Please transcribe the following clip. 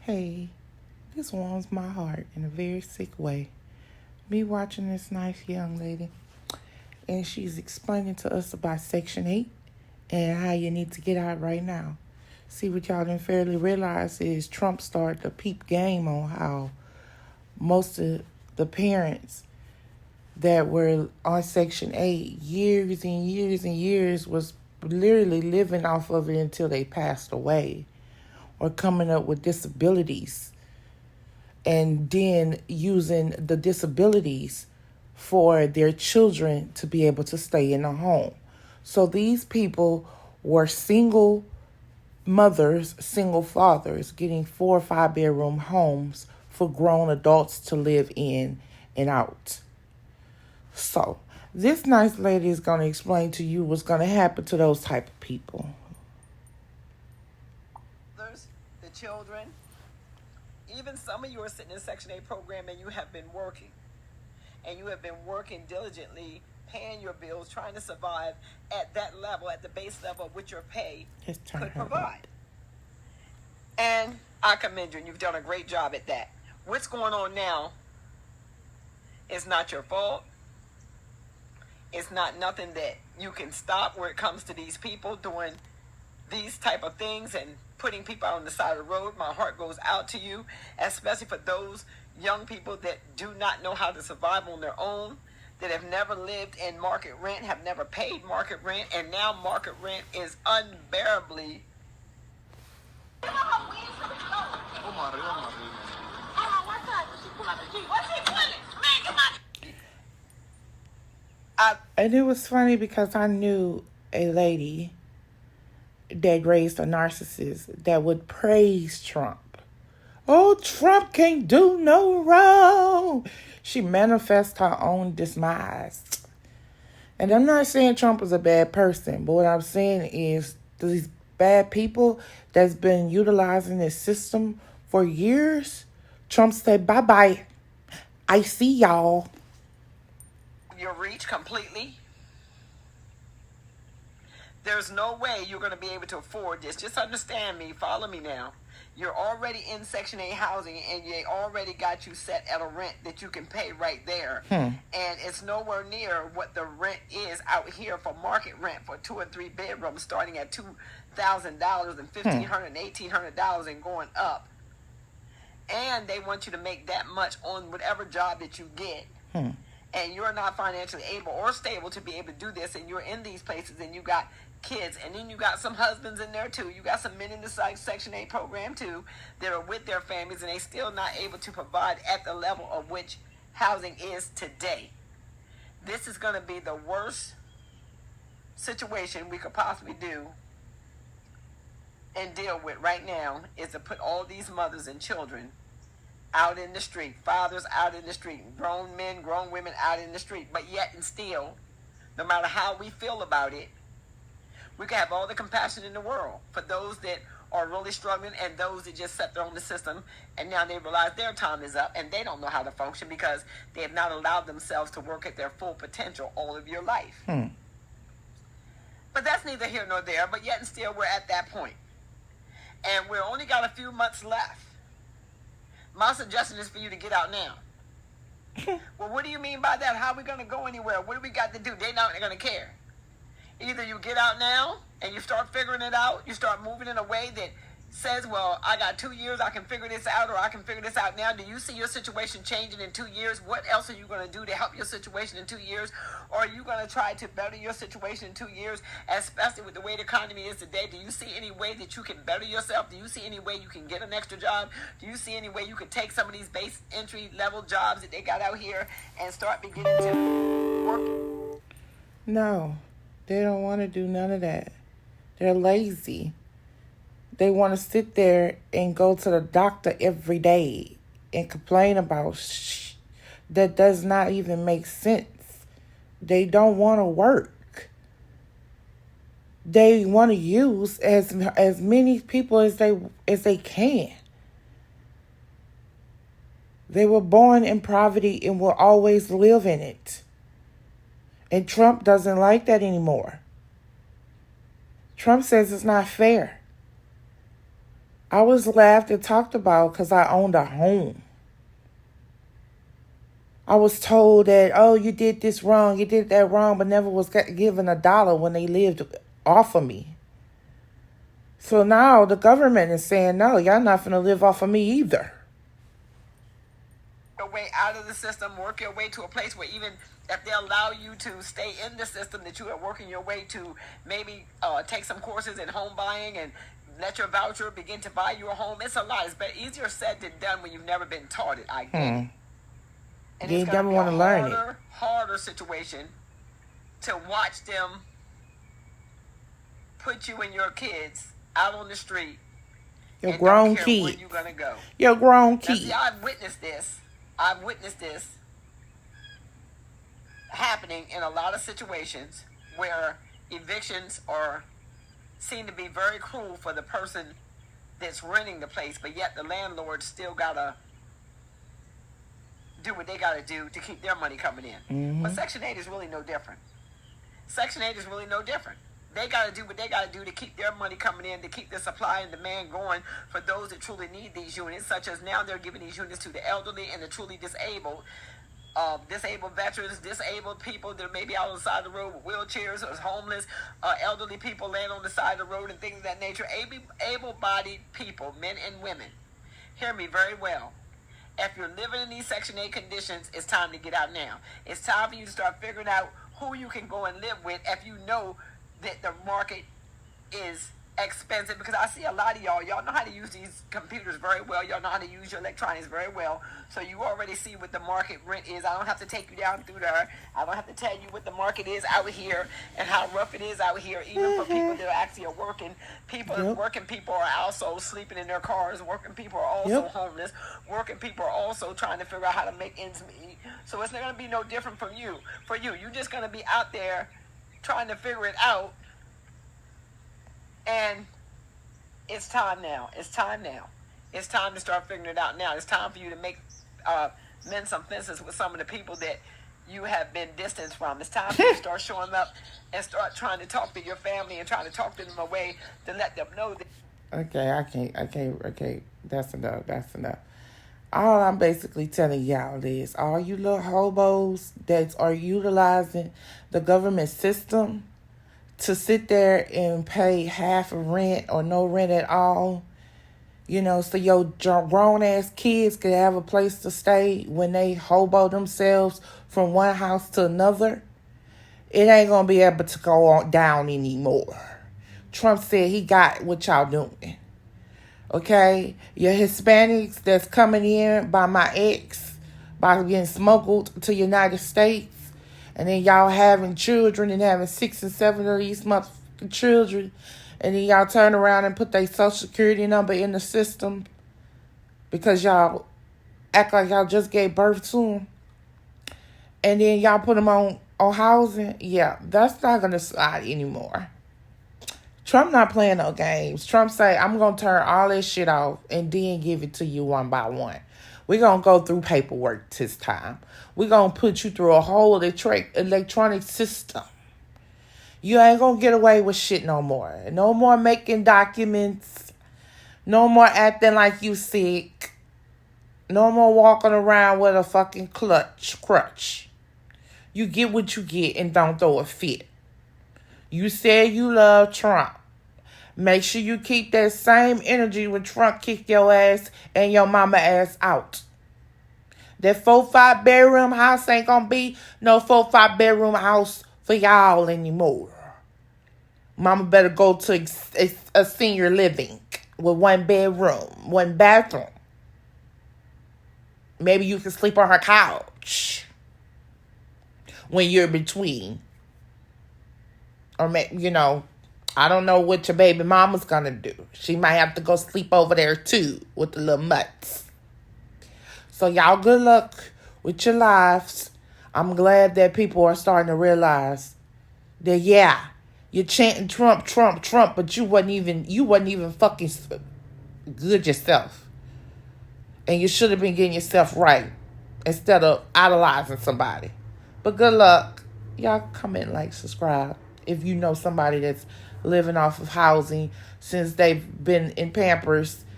Hey, this warms my heart in a very sick way. Me watching this nice young lady, and she's explaining to us about Section 8 and how you need to get out right now. See, what y'all didn't fairly realize is Trump started a peep game on how most of the parents that were on Section 8 years and years and years was literally living off of it until they passed away or coming up with disabilities and then using the disabilities for their children to be able to stay in a home. So these people were single mothers, single fathers, getting 4 or 5 bedroom homes for grown adults to live in and out. So this nice lady is going to explain to you what's going to happen to those type of people. The children, even some of you are sitting in Section 8 program and you have been working. And you have been working diligently, paying your bills, trying to survive at that level, at the base level of which your pay could provide. And I commend you, and you've done a great job at that. What's going on now is not your fault. It's not nothing that you can stop where it comes to these people doing these type of things and putting people out on the side of the road. My heart goes out to you, especially for those young people that do not know how to survive on their own, that have never lived in market rent, have never paid market rent, and now market rent is unbearably. And it was funny because I knew a lady that raised a narcissist that would praise Trump. Oh, Trump can't do no wrong. She manifests her own demise. And I'm not saying Trump is a bad person, but what I'm saying is these bad people that's been utilizing this system for years, Trump said, bye-bye. I see y'all. Your reach completely. There's no way you're going to be able to afford this. Just understand me. Follow me now. You're already in Section 8 housing, and they already got you set at a rent that you can pay right there. And it's nowhere near what the rent is out here for market rent for 2 and 3 bedrooms, starting at $2,000 and $1,500 and $1,800 and going up. And they want you to make that much on whatever job that you get. And you're not financially able or stable to be able to do this, and you're in these places, and you got kids, and then you got some husbands in there too. You got some men in the Section 8 program too that are with their families, and they still not able to provide at the level of which housing is today. This is going to be the worst situation we could possibly do and deal with right now, is to put all these mothers and children out in the street, fathers out in the street, grown men, grown women out in the street. But yet and still, no matter how we feel about it, we can have all the compassion in the world for those that are really struggling and those that just sat there on the system and now they realize their time is up and they don't know how to function because they have not allowed themselves to work at their full potential all of your life. But that's neither here nor there, but yet and still we're at that point. And we've only got a few months left. My suggestion is for you to get out now. Well, what do you mean by that? How are we going to go anywhere? What do we got to do? They're not going to care. Either you get out now and you start figuring it out. You start moving in a way that says, well, I got 2 years. I can figure this out, or I can figure this out now. Do you see your situation changing in 2 years? What else are you going to do to help your situation in 2 years? Or are you going to try to better your situation in 2 years, especially with the way the economy is today? Do you see any way that you can better yourself? Do you see any way you can get an extra job? Do you see any way you can take some of these base entry level jobs that they got out here and start beginning to work? No, they don't want to do none of that. They're lazy. They want to sit there and go to the doctor every day and complain about that does not even make sense. They don't want to work. They want to use as many people as they can. They were born in poverty and will always live in it. And Trump doesn't like that anymore. Trump says it's not fair. I was laughed and talked about because I owned a home. I was told that, oh, you did this wrong, you did that wrong, but never was given $1 when they lived off of me. So now the government is saying, no, y'all not going to live off of me either. Your way out of the system, work your way to a place where even if they allow you to stay in the system, that you are working your way to maybe take some courses in home buying and let your voucher begin to buy you a home. It's a lot. It's easier said than done when you've never been taught it. I get it. And You it's going to be never a want to learn it. harder situation to watch them put you and your kids out on the street. Your and grown don't care kid. where you're going to go. Your grown Now, kid. see, I've witnessed this happening in a lot of situations where evictions seem to be very cruel for the person that's renting the place, but yet the landlord still gotta do what they gotta do to keep their money coming in. Mm-hmm. But Section 8 is really no different. Section 8 is really no different. They gotta do what they gotta do to keep their money coming in, to keep the supply and demand going for those that truly need these units, such as now they're giving these units to the elderly and the truly disabled. Disabled veterans, disabled people that may be out on the side of the road with wheelchairs, or homeless, elderly people laying on the side of the road and things of that nature. Able-bodied people, men and women. Hear me very well. If you're living in these Section 8 conditions, it's time to get out now. It's time for you to start figuring out who you can go and live with if you know that the market is expensive, because I see a lot of y'all know how to use these computers very well. Y'all know how to use your electronics very well. So you already see what the market rent is. I don't have to take you down through there. I don't have to tell you what the market is out here and how rough it is out here, even for people that actually are working. Working people are also sleeping in their cars. Working people are also homeless. Working people are also trying to figure out how to make ends meet. So it's not going to be no different from you. For you, you're just going to be out there trying to figure it out. And it's time now. It's time now. It's time to start figuring it out now. It's time for you to mend some fences with some of the people that you have been distanced from. It's time for you to start showing up and start trying to talk to your family and trying to talk to them a way to let them know that. Okay, I can't. That's enough. All I'm basically telling y'all is, all you little hobos that are utilizing the government system to sit there and pay half of rent or no rent at all, so your grown-ass kids could have a place to stay when they hobo themselves from one house to another, it ain't going to be able to go on down anymore. Trump said he got what y'all doing. Okay? Your Hispanics that's coming in by my ex, by getting smuggled to United States, and then y'all having children and having 6 and 7 of these motherfucking children. And then y'all turn around and put their social security number in the system because y'all act like y'all just gave birth to them. And then y'all put them on housing. Yeah, that's not going to slide anymore. Trump not playing no games. Trump say, I'm going to turn all this shit off and then give it to you one by one. We're going to go through paperwork this time. We're going to put you through a whole electronic system. You ain't going to get away with shit no more. No more making documents. No more acting like you sick. No more walking around with a fucking crutch. You get what you get and don't throw a fit. You said you love Trump. Make sure you keep that same energy when Trump kick your ass and your mama ass out. That 4-5 bedroom house ain't gonna be no 4-5 bedroom house for y'all anymore. Mama better go to a senior living with 1 bedroom, 1 bathroom. Maybe you can sleep on her couch when you're between. Or, I don't know what your baby mama's gonna do. She might have to go sleep over there too with the little mutts. So y'all good luck with your lives. I'm glad that people are starting to realize that, yeah, you're chanting Trump, Trump, Trump, but you wasn't even fucking good yourself. And you should have been getting yourself right instead of idolizing somebody. But good luck. Y'all comment, like, subscribe. If you know somebody that's living off of housing since they've been in Pampers